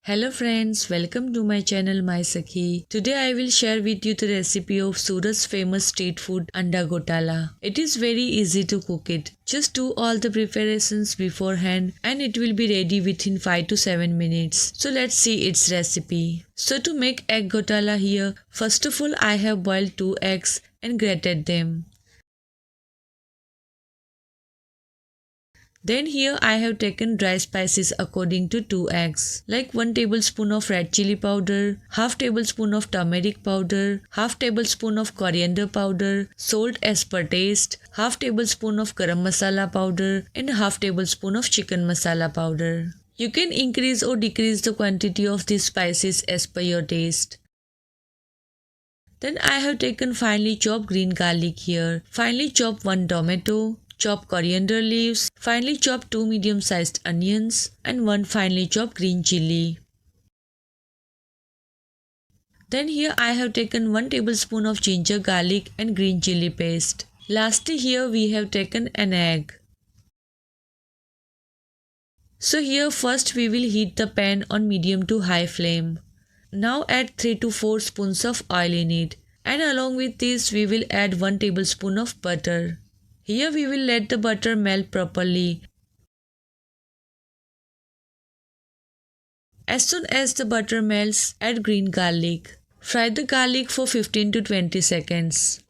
Hello friends, welcome to my channel MySakhi. Today I will share with you the recipe of Surat's famous street food Anda Ghotala. It is very easy to cook it. Just do all the preparations beforehand and it will be ready within 5 to 7 minutes. So let's see its recipe. So to make egg Ghotala here, first of all I have boiled 2 eggs and grated them. Then here I have taken dry spices according to 2 eggs, like 1 tablespoon of red chilli powder, half tablespoon of turmeric powder, half tablespoon of coriander powder, salt as per taste, half tablespoon of garam masala powder and half tablespoon of chicken masala powder. You can increase or decrease the quantity of these spices as per your taste. Then I have taken finely chopped green garlic here, finely chopped 1 tomato, chop coriander leaves, finely chop 2 medium-sized onions and 1 finely chopped green chilli. Then here I have taken 1 tablespoon of ginger garlic and green chilli paste. Lastly here we have taken an egg. So here first we will heat the pan on medium to high flame. Now add 3 to 4 spoons of oil in it, and along with this we will add 1 tablespoon of butter. Here we will let the butter melt properly. As soon as the butter melts, add green garlic. Fry the garlic for 15 to 20 seconds.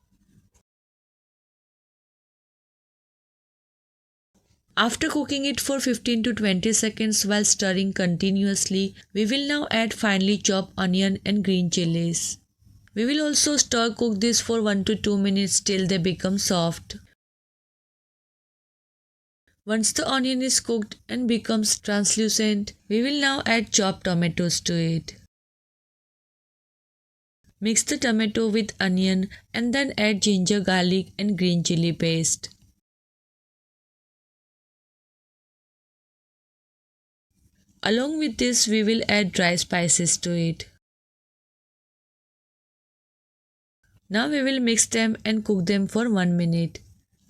After cooking it for 15 to 20 seconds while stirring continuously, we will now add finely chopped onion and green chilies. We will also stir cook this for 1 to 2 minutes till they become soft. Once the onion is cooked and becomes translucent, we will now add chopped tomatoes to it. Mix the tomato with onion and then add ginger, garlic and green chilli paste. Along with this, we will add dry spices to it. Now we will mix them and cook them for 1 minute.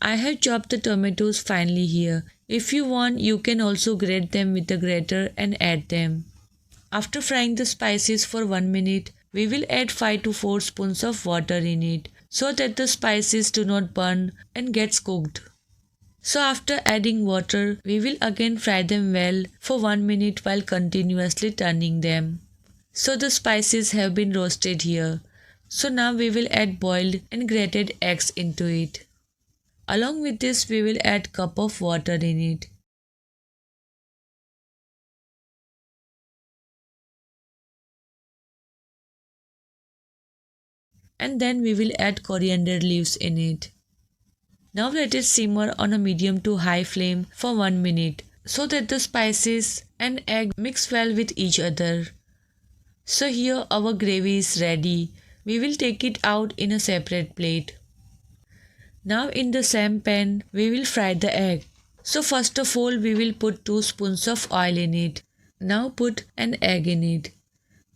I have chopped the tomatoes finely here. If you want, you can also grate them with a grater and add them. After frying the spices for 1 minute, we will add 5 to 4 spoons of water in it so that the spices do not burn and gets cooked. So after adding water, we will again fry them well for 1 minute while continuously turning them. So the spices have been roasted here. So now we will add boiled and grated eggs into it. Along with this, we will add cup of water in it. And then we will add coriander leaves in it. Now let it simmer on a medium to high flame for 1 minute so that the spices and egg mix well with each other. So here our gravy is ready. We will take it out in a separate plate. Now in the same pan, we will fry the egg. So first of all, we will put 2 spoons of oil in it. Now put an egg in it.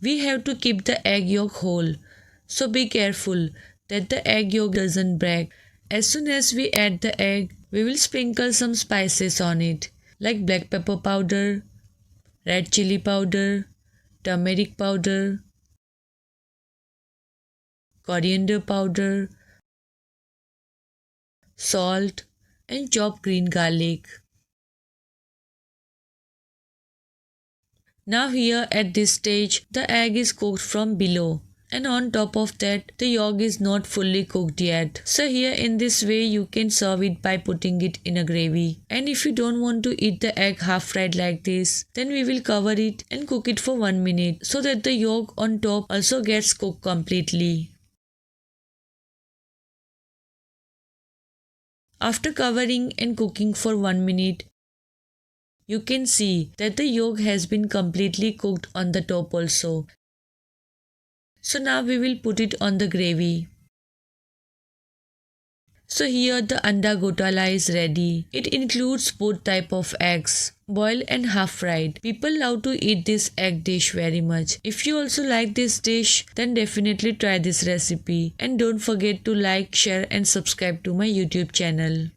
We have to keep the egg yolk whole. So be careful that the egg yolk doesn't break. As soon as we add the egg, we will sprinkle some spices on it, like black pepper powder, red chilli powder, turmeric powder, coriander powder, salt and chopped green garlic. Now here at this stage, the egg is cooked from below, and on top of that, the yolk is not fully cooked yet. So here in this way, you can serve it by putting it in a gravy. And if you don't want to eat the egg half fried like this, then we will cover it and cook it for 1 minute so that the yolk on top also gets cooked completely. After covering and cooking for 1 minute, you can see that the yolk has been completely cooked on the top also. So now we will put it on the gravy. So here the Anda Ghotala is ready. It includes both type of eggs, boiled and half fried. People love to eat this egg dish very much. If you also like this dish, then definitely try this recipe. And don't forget to like, share and subscribe to my YouTube channel.